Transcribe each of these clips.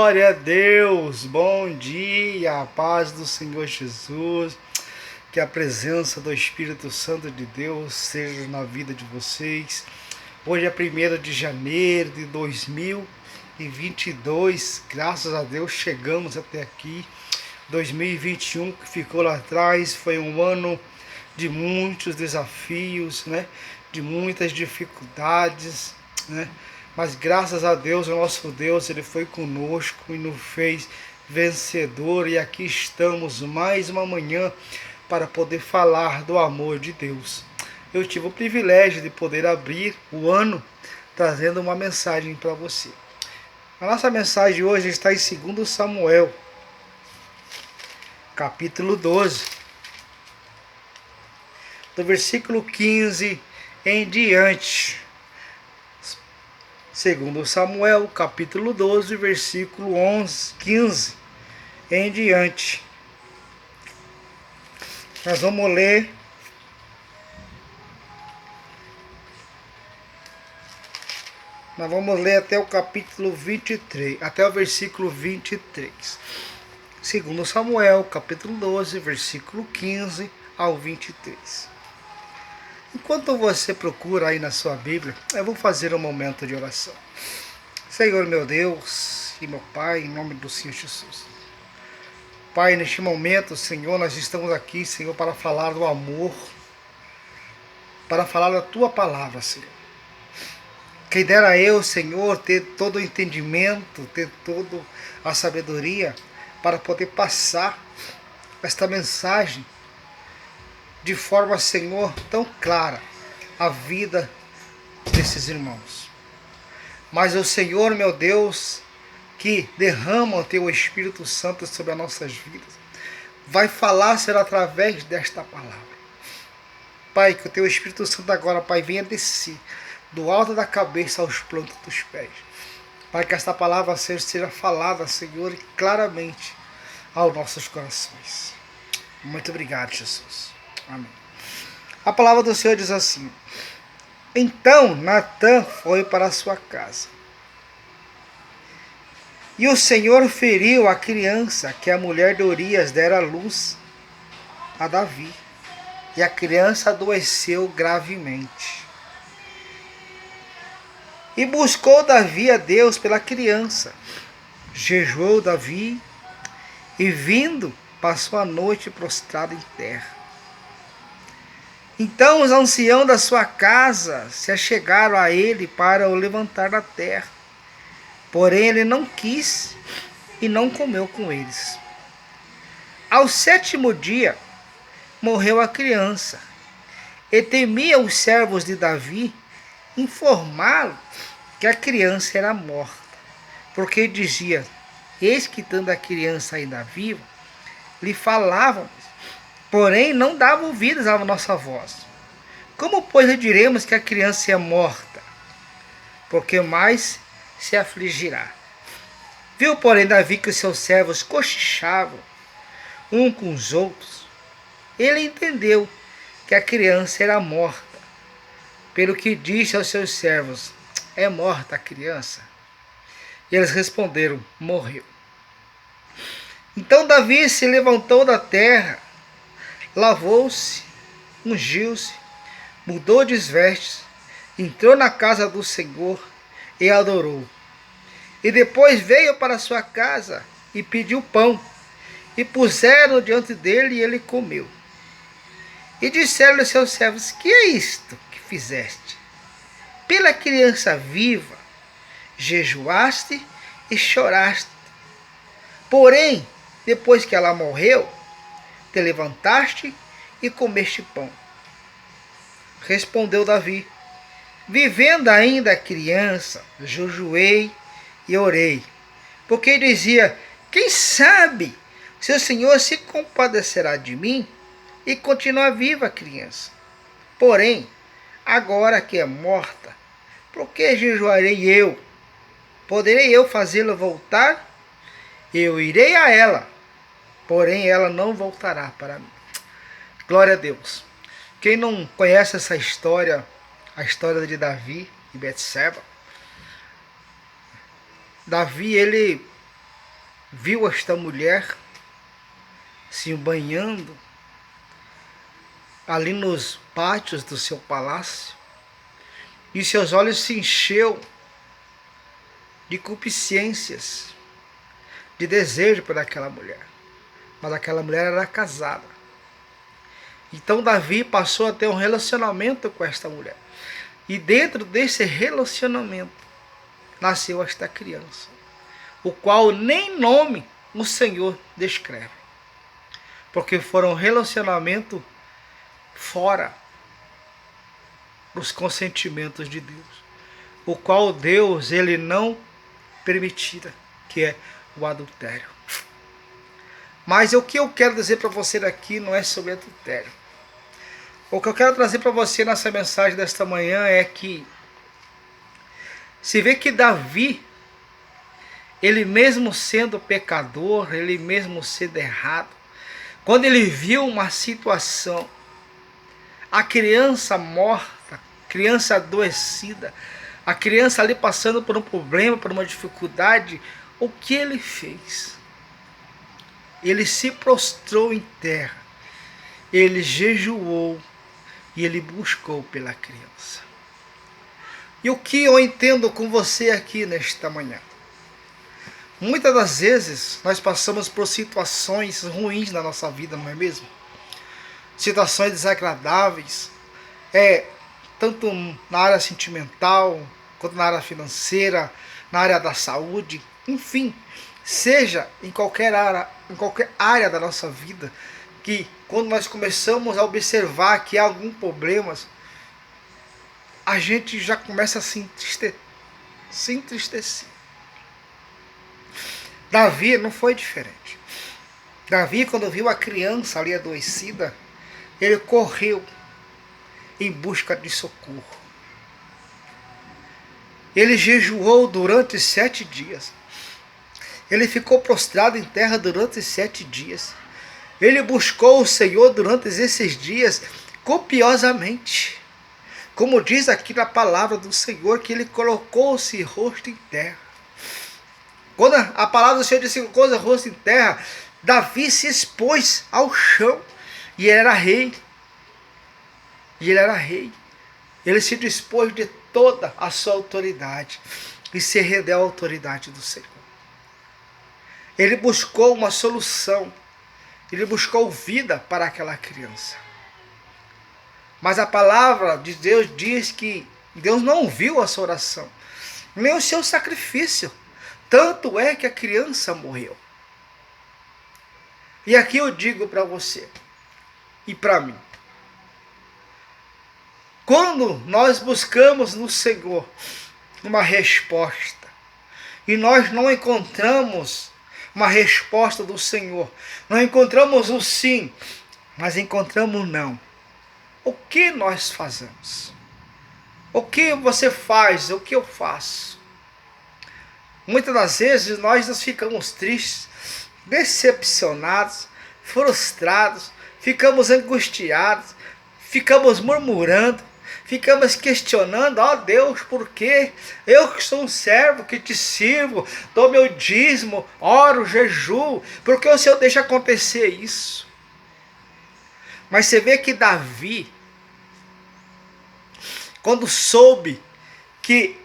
Glória a Deus, bom dia, a paz do Senhor Jesus, que a presença do Espírito Santo de Deus seja na vida de vocês. Hoje é 1º de janeiro de 2022, graças a Deus chegamos até aqui. 2021 que ficou lá atrás foi um ano de muitos desafios, né? De muitas dificuldades, né? Mas graças a Deus, o nosso Deus, Ele foi conosco e nos fez vencedor. E aqui estamos mais uma manhã para poder falar do amor de Deus. Eu tive o privilégio de poder abrir o ano trazendo uma mensagem para você. A nossa mensagem de hoje está em 2 Samuel, capítulo 12, do versículo 15 em diante. 2 Samuel, capítulo 12, versículo 15 em diante. Nós vamos ler até o capítulo 23, até o versículo 23. 2 Samuel, capítulo 12, versículo 15 ao 23. Enquanto você procura aí na sua Bíblia, eu vou fazer um momento de oração. Senhor meu Deus e meu Pai, em nome do Senhor Jesus. Pai, neste momento, Senhor, nós estamos aqui, Senhor, para falar do amor, para falar da Tua palavra, Senhor. Quem dera eu, Senhor, ter todo o entendimento, ter toda a sabedoria para poder passar esta mensagem de forma, Senhor, tão clara a vida desses irmãos. Mas o Senhor, meu Deus, que derrama o Teu Espírito Santo sobre as nossas vidas, vai falar, Senhor, através desta palavra. Pai, que o Teu Espírito Santo agora, Pai, venha descer do alto da cabeça aos plantos dos pés. Pai, que esta palavra seja falada, Senhor, claramente aos nossos corações. Muito obrigado, Jesus. Amém. A palavra do Senhor diz assim: Então Natã foi para a sua casa. E o Senhor feriu a criança que a mulher de Urias dera à luz a Davi. E a criança adoeceu gravemente. E buscou Davi a Deus pela criança. Jejuou Davi e, vindo, passou a noite prostrado em terra. Então os anciãos da sua casa se achegaram a ele para o levantar da terra. Porém ele não quis e não comeu com eles. Ao 7º dia morreu a criança. E temia os servos de Davi informá-lo que a criança era morta. Porque dizia: eis que estando a criança ainda viva, lhe falávamos, porém não dava ouvidos à nossa voz. Como, pois, lhe diremos que a criança é morta? Porque mais se afligirá. Viu, porém, Davi que os seus servos cochichavam um com os outros. Ele entendeu que a criança era morta, pelo que disse aos seus servos: é morta a criança? E eles responderam: morreu. Então Davi se levantou da terra, lavou-se, ungiu-se, mudou de vestes, entrou na casa do Senhor e adorou. E depois veio para sua casa e pediu pão, e puseram diante dele e ele comeu. E disseram-lhe seus servos: que é isto que fizeste? Pela criança viva jejuaste e choraste. Porém, depois que ela morreu, te levantaste e comeste pão. Respondeu Davi: vivendo ainda a criança, jejuei e orei, porque dizia: quem sabe se o Senhor se compadecerá de mim e continuar viva a criança. Porém, agora que é morta, por que jejuarei eu? Poderei eu fazê-la voltar? Eu irei a ela, porém ela não voltará para mim. Glória a Deus. Quem não conhece essa história, a história de Davi e Betseba, Davi, ele viu esta mulher se banhando ali nos pátios do seu palácio, e seus olhos se encheu de concupiscências, de desejo por aquela mulher. Mas aquela mulher era casada. Então Davi passou a ter um relacionamento com esta mulher. E dentro desse relacionamento nasceu esta criança, o qual nem nome o Senhor descreve. Porque foram um relacionamento fora dos consentimentos de Deus, o qual Deus ele não permitira, que é o adultério. Mas o que eu quero dizer para você aqui não é sobre adultério. O que eu quero trazer para você nessa mensagem desta manhã é que se vê que Davi, ele mesmo sendo pecador, ele mesmo sendo errado, quando ele viu uma situação, a criança morta, criança adoecida, a criança ali passando por um problema, por uma dificuldade, o que ele fez? Ele se prostrou em terra, ele jejuou e ele buscou pela criança. E o que eu entendo com você aqui nesta manhã? Muitas das vezes nós passamos por situações ruins na nossa vida, não é mesmo? Situações desagradáveis, tanto na área sentimental, quanto na área financeira, na área da saúde, enfim, seja em qualquer área da nossa vida, que quando nós começamos a observar que há algum problema, a gente já começa a se entristecer. Davi não foi diferente. Davi, quando viu a criança ali adoecida, ele correu em busca de socorro. Ele jejuou durante 7 dias. Ele ficou prostrado em terra durante 7 dias. Ele buscou o Senhor durante esses dias copiosamente. Como diz aqui na palavra do Senhor, que ele colocou-se rosto em terra. Quando a palavra do Senhor disse que colocou o rosto em terra, Davi se expôs ao chão. E ele era rei. Ele se dispôs de toda a sua autoridade e se rendeu à autoridade do Senhor. Ele buscou uma solução. Ele buscou vida para aquela criança. Mas a palavra de Deus diz que Deus não ouviu a sua oração, nem o seu sacrifício. Tanto é que a criança morreu. E aqui eu digo para você e para mim. Quando nós buscamos no Senhor uma resposta e nós não encontramos uma resposta do Senhor, não encontramos o sim, mas encontramos o não, o que nós fazemos? O que você faz? O que eu faço? Muitas das vezes nós ficamos tristes, decepcionados, frustrados, ficamos angustiados, ficamos murmurando, ficamos questionando: ó Deus, por quê? Eu que sou um servo que te sirvo, dou meu dízimo, oro, jejuo, por que o Senhor deixa acontecer isso? Mas você vê que Davi, quando soube que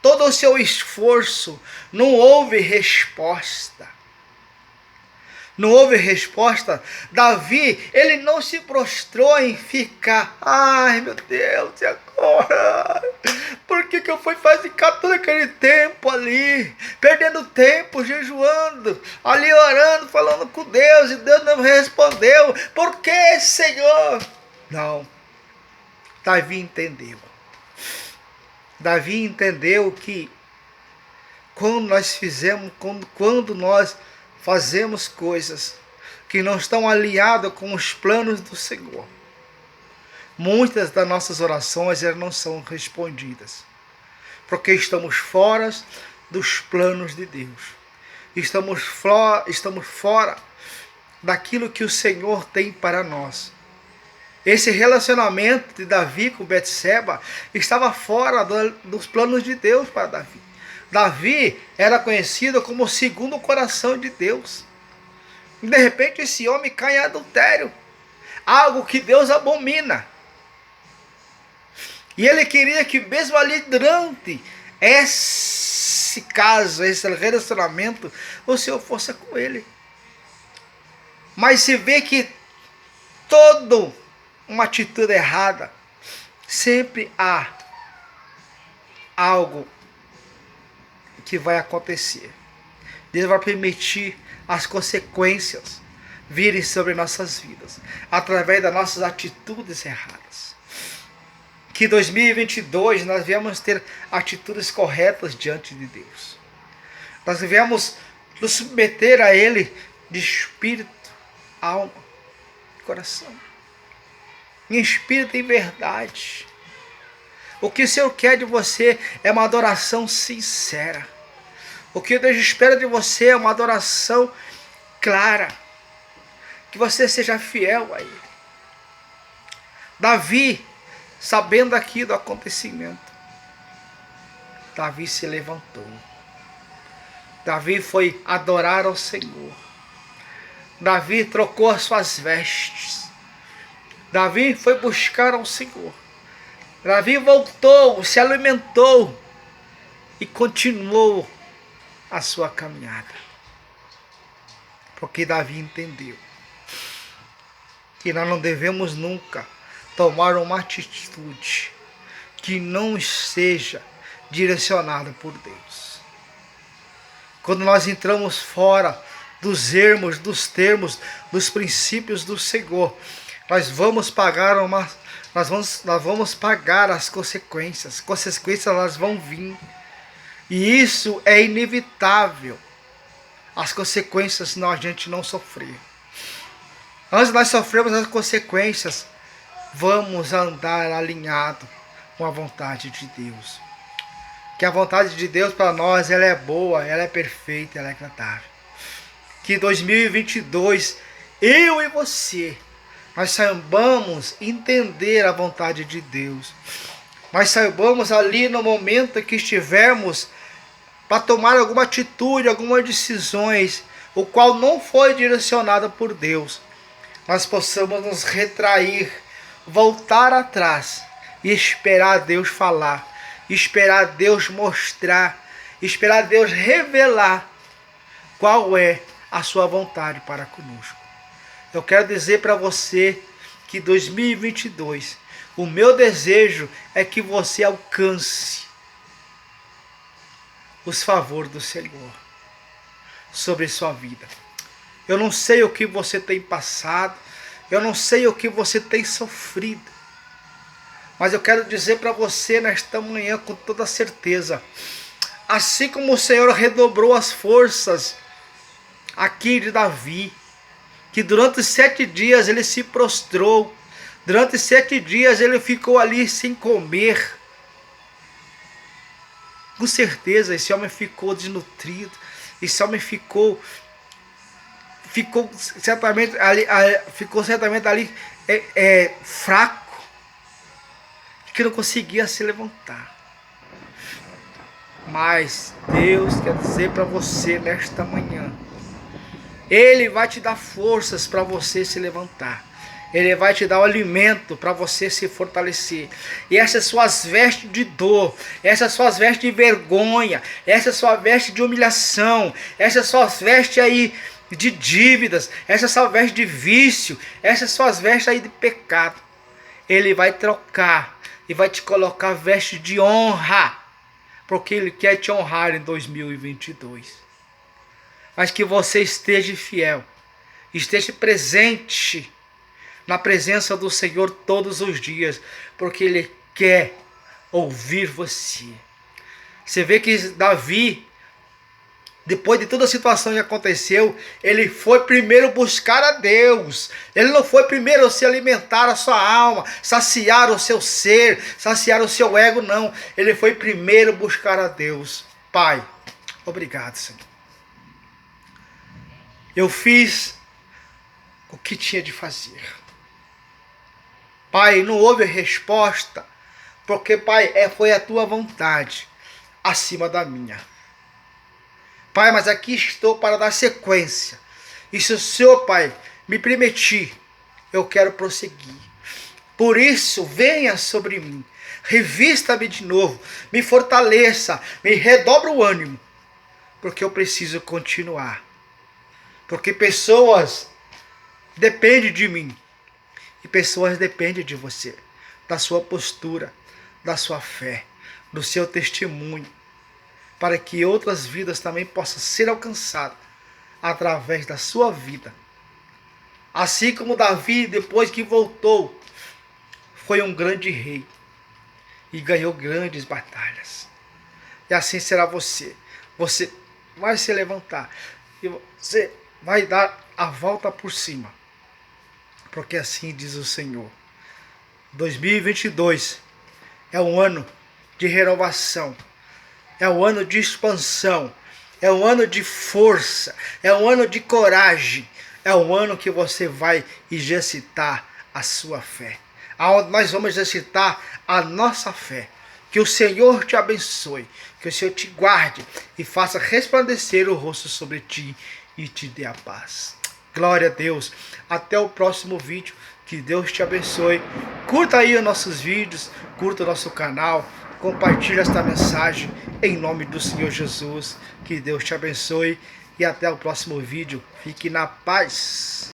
todo o seu esforço não houve resposta, Davi, ele não se prostrou em ficar: ai meu Deus, e agora? Por que eu fui ficar todo aquele tempo ali, perdendo tempo, jejuando, ali orando, falando com Deus, e Deus não me respondeu? Por que, Senhor? Não. Davi entendeu. Davi entendeu que quando nós fazemos coisas que não estão alinhadas com os planos do Senhor, muitas das nossas orações elas não são respondidas, porque estamos fora dos planos de Deus, estamos fora daquilo que o Senhor tem para nós. Esse relacionamento de Davi com Betseba estava fora dos planos de Deus para Davi. Davi era conhecido como o segundo coração de Deus. E de repente esse homem cai em adultério, algo que Deus abomina. E ele queria que mesmo ali durante esse caso, esse relacionamento, o Senhor fosse com ele. Mas se vê que toda uma atitude errada, sempre há algo que vai acontecer. Deus vai permitir as consequências virem sobre nossas vidas, através das nossas atitudes erradas. Que 2022 nós viemos ter atitudes corretas diante de Deus. Nós viemos nos submeter a Ele de espírito, alma e coração. Em espírito e em verdade. O que o Senhor quer de você é uma adoração sincera. O que Deus espera de você é uma adoração clara. Que você seja fiel a Ele. Davi, sabendo aqui do acontecimento, Davi se levantou. Davi foi adorar ao Senhor. Davi trocou as suas vestes. Davi foi buscar ao Senhor. Davi voltou, se alimentou e continuou a sua caminhada. Porque Davi entendeu que nós não devemos nunca tomar uma atitude que não seja direcionada por Deus. Quando nós entramos fora dos termos, dos princípios do Senhor, nós vamos pagar nós vamos pagar as consequências. Consequências elas vão vir. E isso é inevitável. As consequências não a gente não sofrer. Antes de nós sofrermos as consequências, vamos andar alinhado com a vontade de Deus. Que a vontade de Deus para nós, ela é boa, ela é perfeita, ela é agradável. Que 2022, eu e você, nós saibamos entender a vontade de Deus. Nós saibamos ali no momento que estivermos para tomar alguma atitude, algumas decisões, o qual não foi direcionada por Deus, nós possamos nos retrair, voltar atrás e esperar Deus falar, esperar Deus mostrar, esperar Deus revelar qual é a sua vontade para conosco. Eu quero dizer para você que 2022, o meu desejo é que você alcance os favores do Senhor sobre sua vida. Eu não sei o que você tem passado, eu não sei o que você tem sofrido, mas eu quero dizer para você nesta manhã com toda certeza, assim como o Senhor redobrou as forças aqui de Davi, que durante 7 dias ele se prostrou, durante 7 dias ele ficou ali sem comer. Com certeza esse homem ficou desnutrido, esse homem ficou certamente ali fraco, que não conseguia se levantar. Mas Deus quer dizer para você nesta manhã, Ele vai te dar forças para você se levantar. Ele vai te dar o alimento para você se fortalecer. E essas suas vestes de dor, essas suas vestes de vergonha, essas suas vestes de humilhação, essas suas vestes aí de dívidas, essas suas vestes de vício, essas suas vestes aí de pecado, Ele vai trocar e vai te colocar vestes de honra, porque Ele quer te honrar em 2022. Mas que você esteja fiel, esteja presente na presença do Senhor todos os dias, porque Ele quer ouvir você. Você vê que Davi, depois de toda a situação que aconteceu, ele foi primeiro buscar a Deus. Ele não foi primeiro se alimentar a sua alma, saciar o seu ser, saciar o seu ego, não. Ele foi primeiro buscar a Deus. Pai, obrigado, Senhor. Eu fiz o que tinha de fazer. Pai, não houve resposta, porque, Pai, foi a tua vontade acima da minha. Pai, mas aqui estou para dar sequência. E se o Senhor, Pai, me permitir, eu quero prosseguir. Por isso, venha sobre mim, revista-me de novo, me fortaleça, me redobra o ânimo, porque eu preciso continuar. Porque pessoas dependem de mim e pessoas dependem de você, da sua postura, da sua fé, do seu testemunho, para que outras vidas também possam ser alcançadas através da sua vida. Assim como Davi, depois que voltou, foi um grande rei e ganhou grandes batalhas. E assim será você. Você vai se levantar e você vai dar a volta por cima. Porque assim diz o Senhor. 2022 é um ano de renovação. É um ano de expansão. É um ano de força. É um ano de coragem. É um ano que você vai exercitar a sua fé. Aonde nós vamos exercitar a nossa fé. Que o Senhor te abençoe. Que o Senhor te guarde e faça resplandecer o rosto sobre ti e te dê a paz. Glória a Deus. Até o próximo vídeo. Que Deus te abençoe. Curta aí os nossos vídeos. Curta o nosso canal. Compartilhe esta mensagem em nome do Senhor Jesus. Que Deus te abençoe. E até o próximo vídeo. Fique na paz.